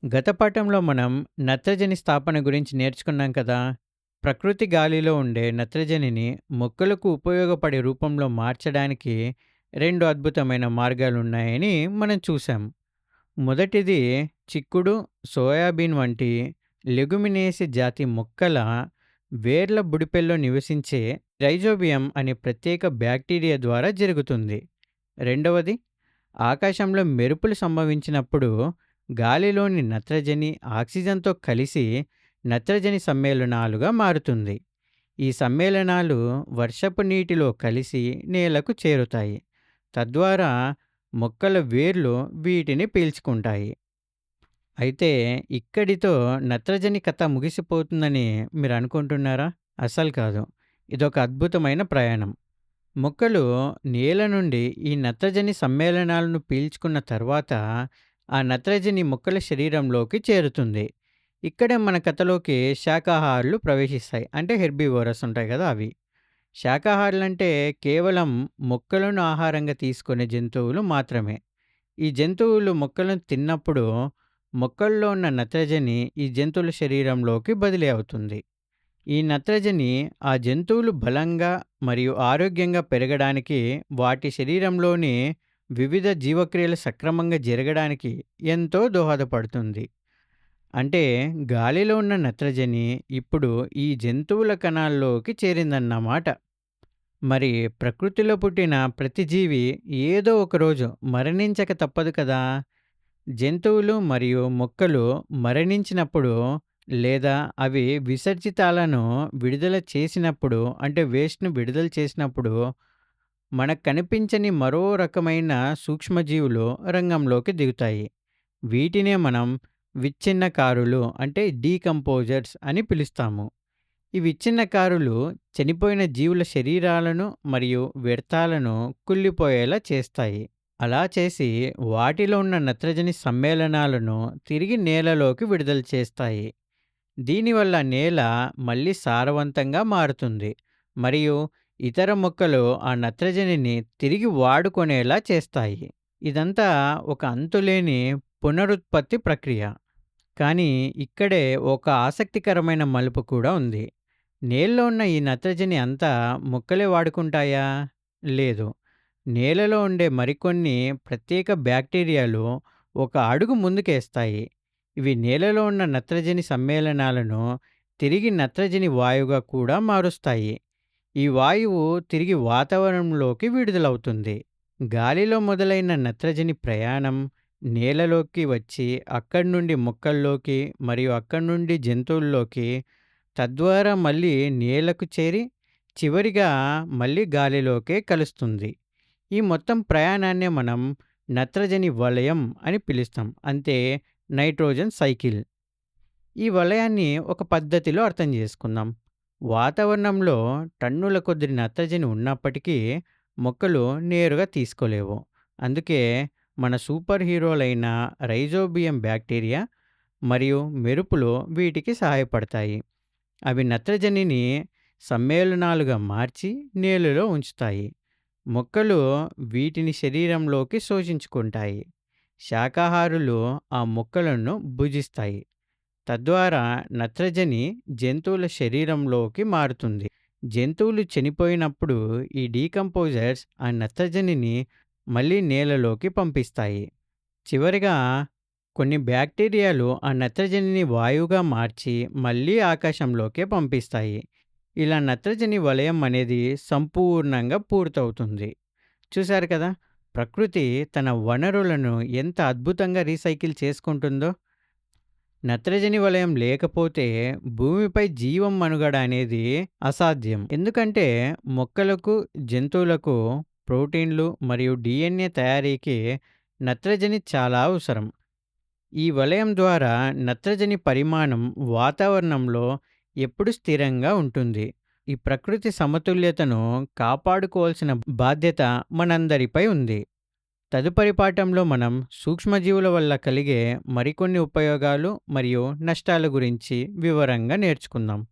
గత పాఠంలో మనం నత్రజని స్థాపన గురించి నేర్చుకున్నాం కదా. ప్రకృతి గాలిలో ఉండే నత్రజనిని మొక్కలకు ఉపయోగపడే రూపంలో మార్చడానికి రెండు అద్భుతమైన మార్గాలు ఉన్నాయని మనం చూసాం. మొదటిది చిక్కుడు, సోయాబీన్ వంటి లెగుమినేసి జాతి మొక్కల వేర్ల బుడిపెల్లో నివసించే రైజోబియం అనే ప్రత్యేక బ్యాక్టీరియా ద్వారా జరుగుతుంది. రెండవది ఆకాశంలో మెరుపులు సంభవించినప్పుడు గాలిలోని నత్రజని ఆక్సిజన్తో కలిసి నత్రజని సమ్మేళనాలుగా మారుతుంది. ఈ సమ్మేళనాలు వర్షపు నీటిలో కలిసి నేలకు చేరుతాయి. తద్వారా మొక్కల వేర్లు వీటిని పీల్చుకుంటాయి. అయితే ఇక్కడితో నత్రజని కథ ముగిసిపోతుందని మీరు అనుకుంటున్నారా? అస్సలు కాదు. ఇదొక అద్భుతమైన ప్రయాణం. మొక్కలు నేల నుండి ఈ నత్రజని సమ్మేళనాలను పీల్చుకున్న తర్వాత ఆ నత్రజని మొక్కల శరీరంలోకి చేరుతుంది. ఇక్కడే మన కథలోకి శాకాహారులు ప్రవేశిస్తాయి. అంటే హెర్బివోరస్ ఉంటాయి కదా అవి. శాకాహారులంటే కేవలం మొక్కలను ఆహారంగా తీసుకునే జంతువులు మాత్రమే. ఈ జంతువులు మొక్కలను తిన్నప్పుడు మొక్కల్లో ఉన్న నత్రజని ఈ జంతువుల శరీరంలోకి బదిలీ అవుతుంది. ఈ నత్రజని ఆ జంతువులు బలంగా మరియు ఆరోగ్యంగా పెరగడానికి, వాటి శరీరంలోని వివిధ జీవక్రియలు సక్రమంగా జరగడానికి ఎంతో దోహదపడుతుంది. అంటే గాలిలో ఉన్న నత్రజని ఇప్పుడు ఈ జంతువుల కణాల్లోకి చేరిందన్నమాట. మరి ప్రకృతిలో పుట్టిన ప్రతి జీవి ఏదో ఒకరోజు మరణించక తప్పదు కదా. జంతువులు మరియు మొక్కలు మరణించినప్పుడు లేదా అవి విసర్జితాలను విడుదల చేసినప్పుడు, అంటే వేస్ట్‌ను విడుదల చేసినప్పుడు మనకు కనిపించని మరో రకమైన సూక్ష్మజీవులు రంగంలోకి దిగుతాయి. వీటినే మనం విచ్ఛిన్నకారులు అంటే డీకంపోజర్స్ అని పిలుస్తాము. ఈ విచ్ఛిన్నకారులు చనిపోయిన జీవుల శరీరాలను మరియు వ్యర్థాలను కుళ్ళిపోయేలా చేస్తాయి. అలా చేసి వాటిలో ఉన్న నత్రజని సమ్మేళనాలను తిరిగి నేలలోకి విడుదల చేస్తాయి. దీనివల్ల నేల మళ్ళీ సారవంతంగా మారుతుంది మరియు ఇతర మొక్కలు ఆ నత్రజనిని తిరిగి వాడుకునేలా చేస్తాయి. ఇదంతా ఒక అంతులేని పునరుత్పత్తి ప్రక్రియ. కానీ ఇక్కడే ఒక ఆసక్తికరమైన మలుపు కూడా ఉంది. నేలలో ఉన్న ఈ నత్రజని అంతా మొక్కలే వాడుకుంటాయా? లేదు. నేలలో ఉండే మరికొన్ని ప్రత్యేక బ్యాక్టీరియాలు ఒక అడుగు ముందుకేస్తాయి. ఇవి నేలలో ఉన్న నత్రజని సమ్మేళనాలను తిరిగి నత్రజని వాయువుగా కూడా మారుస్తాయి. ఈ వాయువు తిరిగి వాతావరణంలోకి విడుదలవుతుంది. గాలిలో మొదలైన నత్రజని ప్రయాణం నేలలోకి వచ్చి అక్కడి నుండి మొక్కల్లోకి మరియు అక్కడి నుండి జంతువుల్లోకి, తద్వారా మళ్ళీ నేలకు చేరి చివరిగా మళ్ళీ గాలిలోకే కలుస్తుంది. ఈ మొత్తం ప్రయాణాన్నే మనం నత్రజని వలయం అని పిలుస్తాం. అంటే నైట్రోజన్ సైకిల్. ఈ వలయాన్ని ఒక పద్ధతిలో అర్థం చేసుకుందాం. వాతావరణంలో టన్నుల కొద్ది నత్రజని ఉన్నప్పటికీ మొక్కలు నేరుగా తీసుకోలేవు. అందుకే మన సూపర్ హీరోలైన రైజోబియం బ్యాక్టీరియా మరియు మెరుపులు వీటికి సహాయపడతాయి. అవి నత్రజనిని సమ్మేళనాలుగా మార్చి నేలలో ఉంచుతాయి. మొక్కలు వీటిని శరీరంలోకి శోషించుకుంటాయి. శాకాహారులు ఆ మొక్కలను భుజిస్తాయి. తద్వారా నత్రజని జంతువుల శరీరంలోకి మారుతుంది. జంతువులు చనిపోయినప్పుడు ఈ డీకంపోజర్స్ ఆ నత్రజనిని మళ్ళీ నేలలోకి పంపిస్తాయి. చివరిగా కొన్ని బ్యాక్టీరియాలు ఆ నత్రజనిని వాయువుగా మార్చి మళ్ళీ ఆకాశంలోకే పంపిస్తాయి. ఇలా నత్రజని వలయం అనేది సంపూర్ణంగా పూర్తవుతుంది. చూశారు కదా, ప్రకృతి తన వనరులను ఎంత అద్భుతంగా రీసైకిల్ చేసుకుంటుందో. నత్రజని వలయం లేకపోతే భూమిపై జీవం మనుగడ అనేది అసాధ్యం. ఎందుకంటే మొక్కలకు, జంతువులకు ప్రోటీన్లు మరియు డిఎన్ఏ తయారీకి నత్రజని చాలా అవసరం. ఈ వలయం ద్వారా నత్రజని పరిమాణం వాతావరణంలో ఎప్పుడు స్థిరంగా ఉంటుంది. ఈ ప్రకృతి సమతుల్యతను కాపాడుకోవాల్సిన బాధ్యత మనందరిపై ఉంది. తదుపరి పాఠంలో మనం సూక్ష్మజీవుల వల్ల కలిగే మరికొన్ని ఉపయోగాలు మరియు నష్టాల గురించి వివరంగా నేర్చుకుందాం.